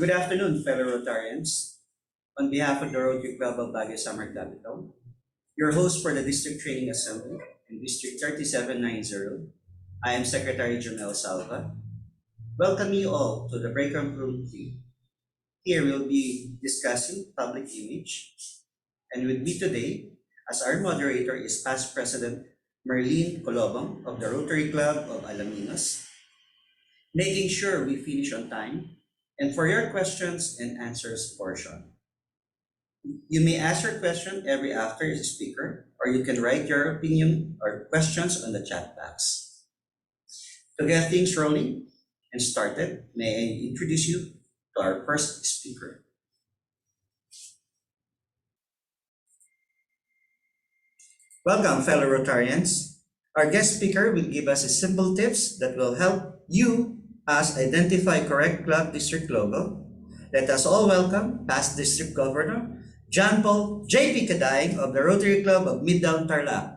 Good afternoon, fellow Rotarians. On behalf of the Rotary Club of Baguio Summer Capital, your host for the District Training Assembly in District 3790, I am Secretary Jonel Salva. Welcome you all to the Breakout Room 3. Here we'll be discussing public image, and with me today, as our moderator, is Past President Merlene Colobong of the Rotary Club of Alaminos, making sure we finish on time, and for your questions and answers portion. You may ask your question every after the speaker, or you can write your opinion or questions on the chat box. To get things rolling and started, may I introduce you to our first speaker. Welcome, fellow Rotarians. Our guest speaker will give us a simple tips that will help you us identify correct club district logo. Let us all welcome past District Governor John Paul J.P. Kadaying of the Rotary Club of Midtown Tarlac.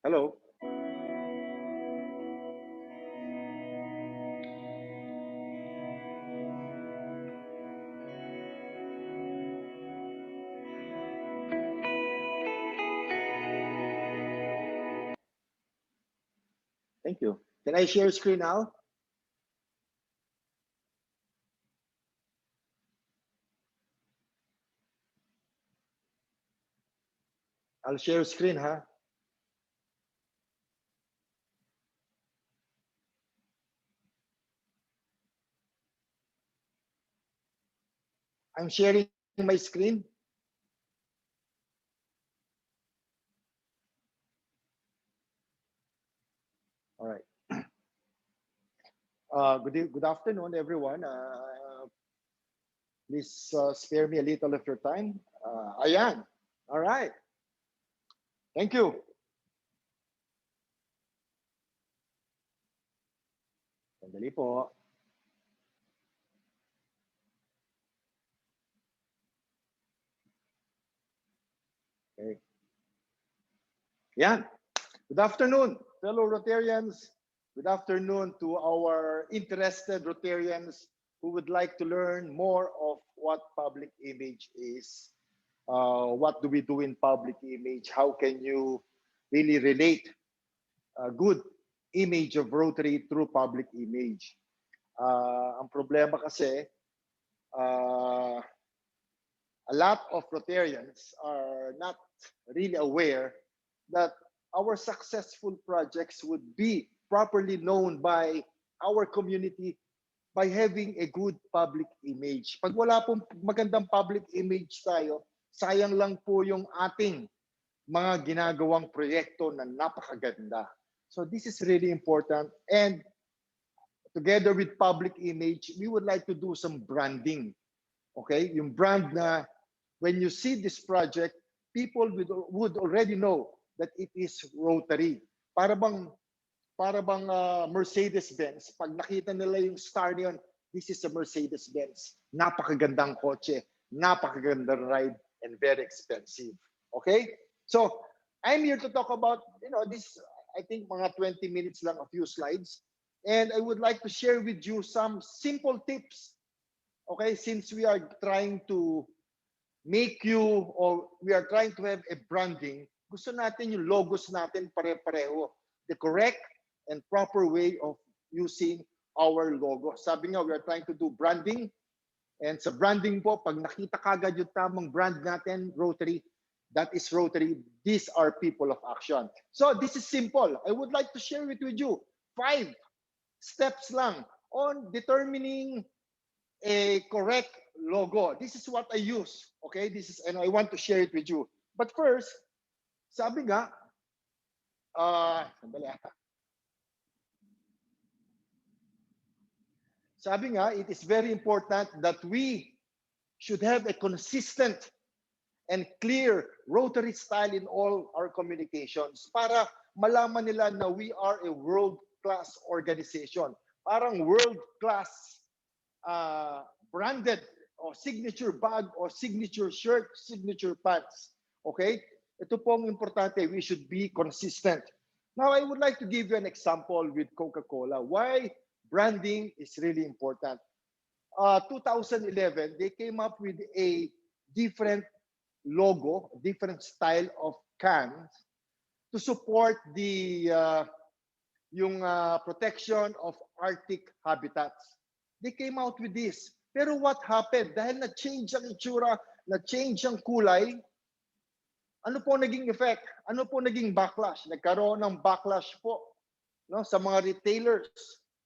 Hello. Thank you. Can I share screen now? I'll share screen, huh? I'm sharing my screen. All right. Good afternoon, everyone. Please spare me a little of your time. Ayan. All right. Thank you. Sandali po. Okay. Yan. Good afternoon, fellow Rotarians. Good afternoon to our interested Rotarians who would like to learn more of what public image is. What do we do in public image? How can you really relate a good image of Rotary through public image? Ang problema kasi, a lot of Rotarians are not really aware that our successful projects would be properly known by our community by having a good public image. Pag wala pong magandang public image tayo, sayang lang po yung ating mga ginagawang proyekto na napakaganda. So this is really important, and together with public image, we would like to do some branding. Okay, yung brand na when you see this project, people would already know that it is Rotary. Para bang Mercedes-Benz, pag nakita nila yung star niyon, this is a Mercedes-Benz. Napakagandang kotse, napakagandang ride, and very expensive. Okay? So, I'm here to talk about, this, I think mga 20 minutes lang, a few slides. And I would like to share with you some simple tips. Okay? Since we are trying to make you, or we are trying to have a branding, gusto natin yung logos natin pare-pareho. The correct and proper way of using our logo. Sabi nga, we are trying to do branding. And sa branding po, pag nakita kagad yung tamang brand natin, Rotary, that is Rotary. These are people of action. So this is simple. I would like to share it with you. 5 steps lang on determining a correct logo. This is what I use. Okay, and I want to share it with you. But first, sabi nga, it is very important that we should have a consistent and clear Rotary style in all our communications para malaman nila na we are a world-class organization. Parang world-class branded or signature bag or signature shirt, signature pants. Okay? Ito po ang importante, we should be consistent. Now, I would like to give you an example with Coca-Cola. Why branding is really important. 2011, they came up with a different logo, different style of cans to support the protection of Arctic habitats. They came out with this. Pero what happened? Dahil na-change ang itsura, na-change ang kulay, ano po naging effect? Ano po naging backlash? Nagkaroon ng backlash po, no, sa mga retailers.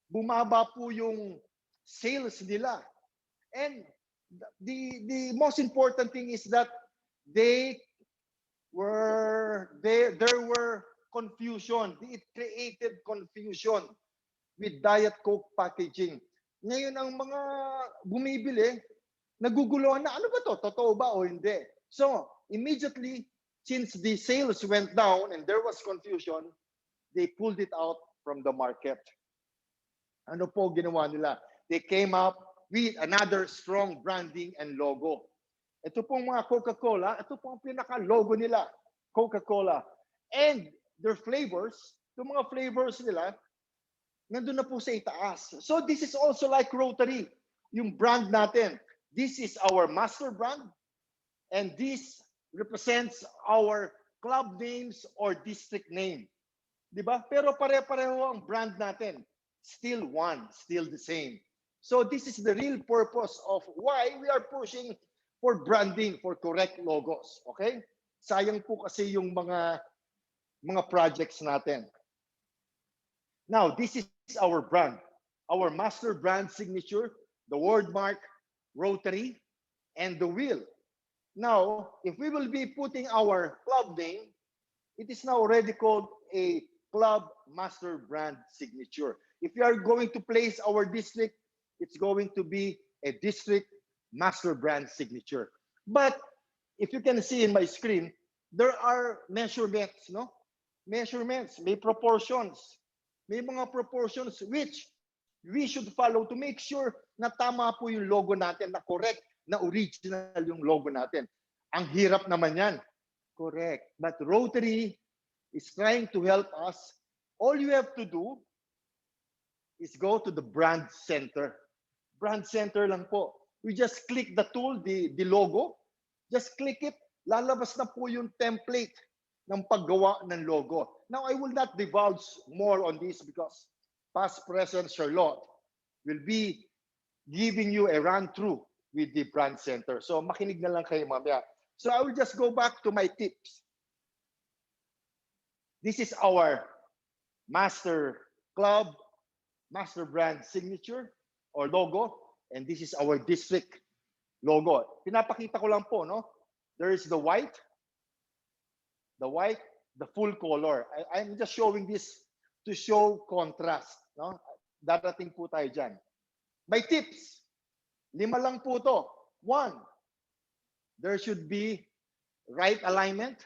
Bumaba po yung sales nila. And the most important thing is that there were confusion. It created confusion with Diet Coke packaging. Ngayon ang mga bumibili, naguguluhan na, ano ba to? Totoo ba o hindi? So, immediately, since the sales went down and there was confusion, they pulled it out from the market. Ano po ginawa nila? They came up with another strong branding and logo. Ito pong mga Coca-Cola, ito po ang pinaka-logo nila, Coca-Cola. And their flavors, yung mga flavors nila, nandun na po sa itaas. So this is also like Rotary, yung brand natin. This is our master brand, and this represents our club names or district name. Di ba? Pero pare-pareho ang brand natin. Still one, still the same. So this is the real purpose of why we are pushing for branding, for correct logos. Okay? Sayang po kasi yung mga projects natin. Now, this is our brand. Our master brand signature, the word mark, Rotary, and the wheel. Now, if we will be putting our club name, it is now already called a club master brand signature. If we are going to place our district, it's going to be a district master brand signature. But if you can see in my screen, there are measurements, no? Measurements, may proportions. May mga proportions which we should follow to make sure na tama po yung logo natin, na correct, na original yung logo natin. Ang hirap naman yan. Correct. But Rotary is trying to help us. All you have to do is go to the brand center. Brand center lang po. We just click the tool, the logo. Just click it. Lalabas na po yung template ng paggawa ng logo. Now, I will not divulge more on this because past, present, Charlotte will be giving you a run-through with the brand center. So, makinig na lang kayo mamaya. So, I will just go back to my tips. This is our master club, master brand signature or logo, and this is our district logo. Pinapakita ko lang po, no? There is the white, the full color. I'm just showing this to show contrast, no? Darating po tayo dyan. My tips, 5 lang po to. 1, there should be right alignment.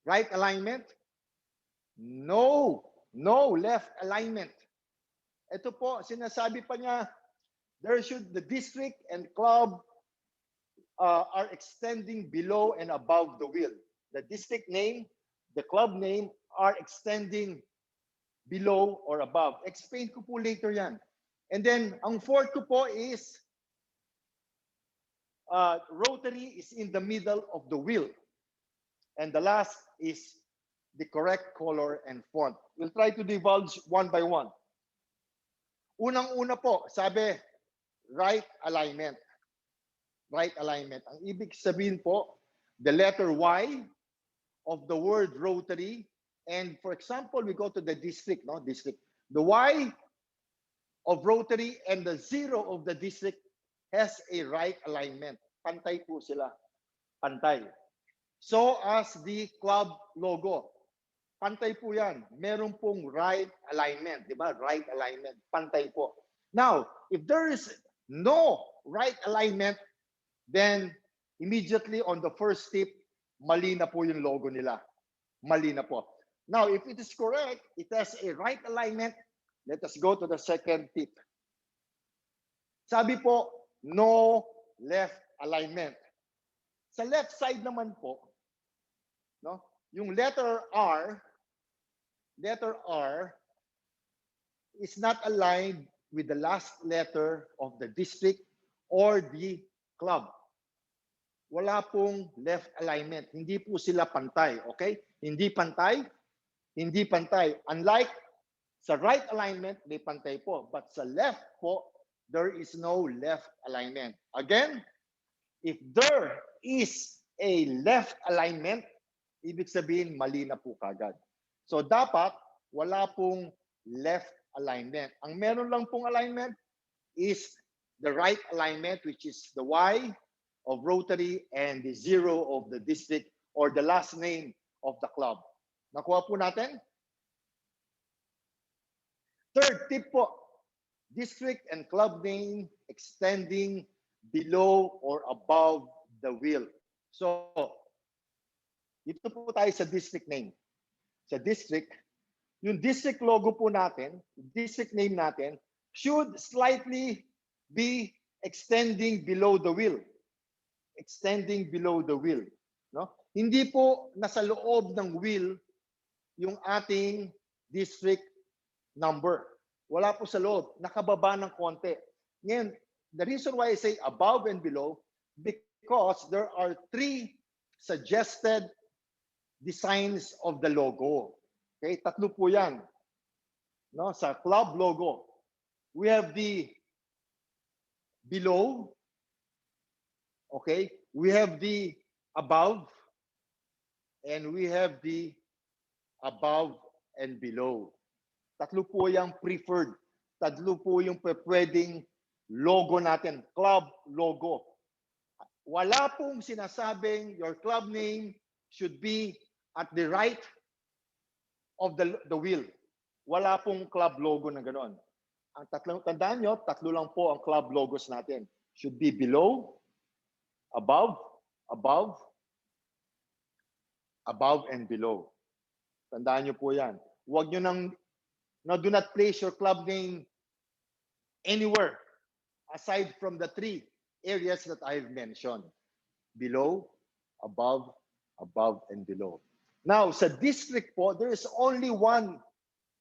Right alignment. No left alignment. Ito po, sinasabi pa niya, the district and club are extending below and above the wheel. The district name, the club name are extending below or above. Explain ko po later yan. And then, ang fourth ko po is, Rotary is in the middle of the wheel. And the last is the correct color and font. We'll try to divulge one by one. Unang-una po, sabi, right alignment. Right alignment. Ang ibig sabihin po, the letter Y of the word Rotary, and for example, we go to the district, no? District. The Y of Rotary and the 0 of the district has a right alignment. Pantay po sila. Pantay. So as the club logo. Pantay po yan. Meron pong right alignment. Di ba? Right alignment. Pantay po. Now, if there is no right alignment, then immediately on the first tip, mali na po yung logo nila. Mali na po. Now, if it is correct, it has a right alignment, let us go to the second tip. Sabi po, no left alignment. Sa left side naman po, no? Yung letter R is not aligned with the last letter of the district or the club. Wala pong left alignment. Hindi po sila pantay, okay? Hindi pantay, hindi pantay. Unlike sa right alignment, may pantay po. But sa left po, there is no left alignment. Again, if there is a left alignment, ibig sabihin mali na po kagad. So dapat wala pong left alignment. Ang meron lang pong alignment is the right alignment, which is the Y of Rotary and the 0 of the district or the last name of the club. Nakuha po natin? Third tip po, district and club name extending below or above the wheel. So, dito po tayo sa district name. Sa district, yung district logo po natin, district name natin, should slightly be extending below the wheel. Extending below the wheel. No? Hindi po nasa loob ng wheel yung ating district number. Wala po sa loob. Nakababa ng konti. Ngayon, the reason why I say above and below, because there are 3 suggested designs of the logo. Okay, tatlo po yan. No, sa club logo, we have the below, okay, we have the above, and we have the above and below. Tatlo po yung preferred. Tatlo po yung pwedeng logo natin, club logo. Wala pong sinasabing your club name should be at the right of the wheel. Wala pong club logo na gano'n. Ang tatlong, tandaan nyo, tatlo lang po ang club logos natin. Should be below, above, above, above and below. Tandaan nyo po yan. Huwag nyo nang, no, do not place your club name anywhere aside from the 3 areas that I've mentioned. Below, above, above, and below. Now, sa district po, there is only one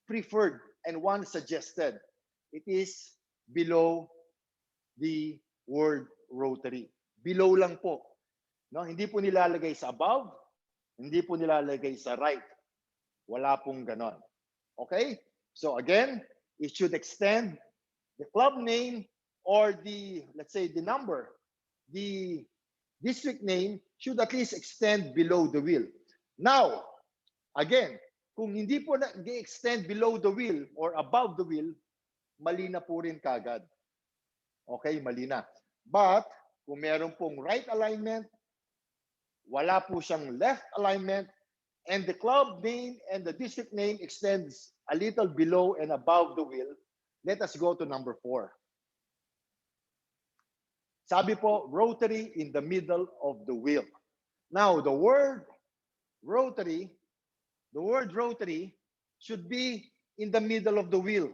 preferred and one suggested. It is below the word Rotary. Below lang po. No? Hindi po nilalagay sa above, hindi po nilalagay sa right. Wala pong ganon. Okay? So again, it should extend the club name or the, let's say, the number, the district name should at least extend below the wheel. Now, again, kung hindi po nag-extend below the wheel or above the wheel, mali na po rin kagad. Okay, mali na. But, kung meron pong right alignment, wala po siyang left alignment, and the club name and the district name extends a little below and above the wheel, let us go to number 4. Sabi po, Rotary in the middle of the wheel. Now, the word Rotary should be in the middle of the wheel.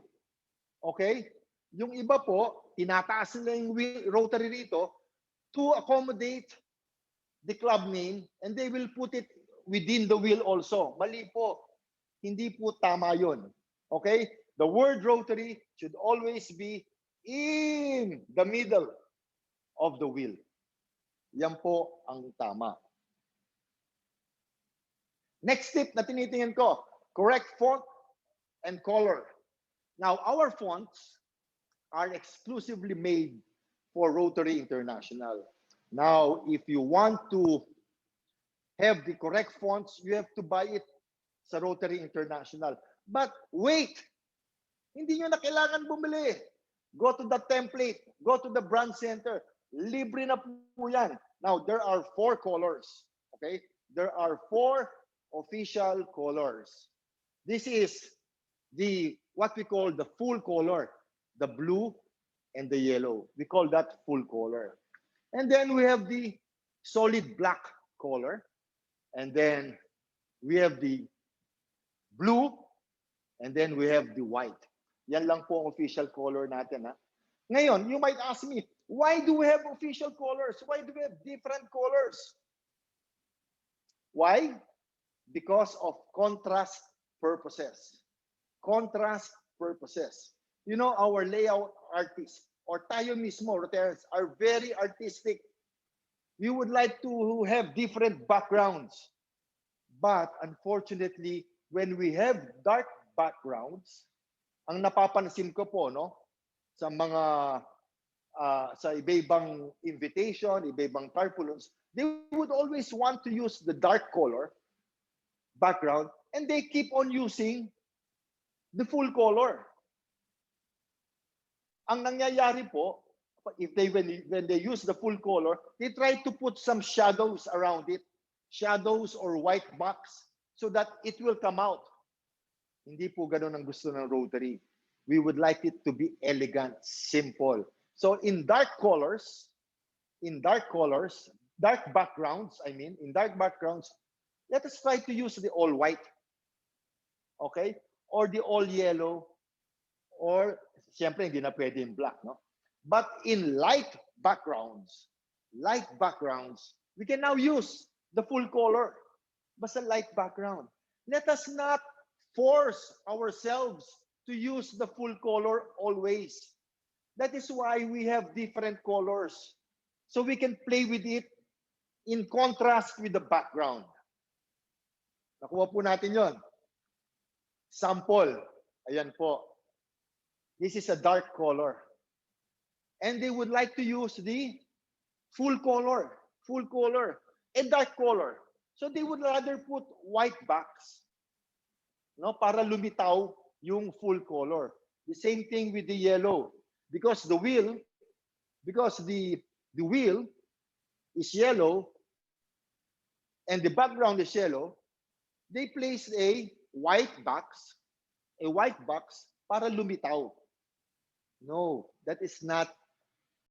Okay? Yung iba po, tinataas nila yung Rotary rito to accommodate the club name and they will put it within the wheel also. Mali po. Hindi po tama yun. Okay? The word Rotary should always be in the middle of the wheel. Yan po ang tama. Next tip na tinitingnan ko, correct font and color. Now, our fonts are exclusively made for Rotary International. Now, if you want to have the correct fonts, you have to buy it sa Rotary International. But wait, hindi nyo na kailangan bumili. Go to the template, go to the brand center. Libre na po yan. Now, there are 4 colors. Okay? There are 4 official colors. This is the what we call the full color, the blue and the yellow. We call that full color. And then we have the solid black color. And then we have the blue. And then we have the white. Yan lang po ang official color natin. Ha? Ngayon, you might ask me, why do we have official colors? Why do we have different colors? Why? because of contrast purposes. Contrast purposes. You know, our layout artists or tayo mismo, Roteros, are very artistic. We would like to have different backgrounds. But unfortunately, when we have dark backgrounds, ang napapansin ko po, no, sa mga sa iba-ibang invitation, iba-ibang tarpaulins, they would always want to use the dark color background and they keep on using the full color. Ang nangyayari po, if they when they use the full color, they try to put some shadows around it, shadows or white box so that it will come out. Hindi po ganun ang gusto ng Rotary. We would like it to be elegant, simple. So in dark colors, dark backgrounds, in dark backgrounds, let us try to use the all white, okay? Or the all yellow, or siyempre hindi na pwede yung black, no? But in light backgrounds, we can now use the full color. Basta light background. Let us not force ourselves to use the full color always. That is why we have different colors. So we can play with it in contrast with the background. Nakuha po natin yon. Sample. Ayan po. This is a dark color. And they would like to use the full color, and dark color. So they would rather put white box, no, para lumitaw yung full color. The same thing with the yellow, because the wheel is yellow and the background is yellow. They place a white box para lumitaw. No, that is not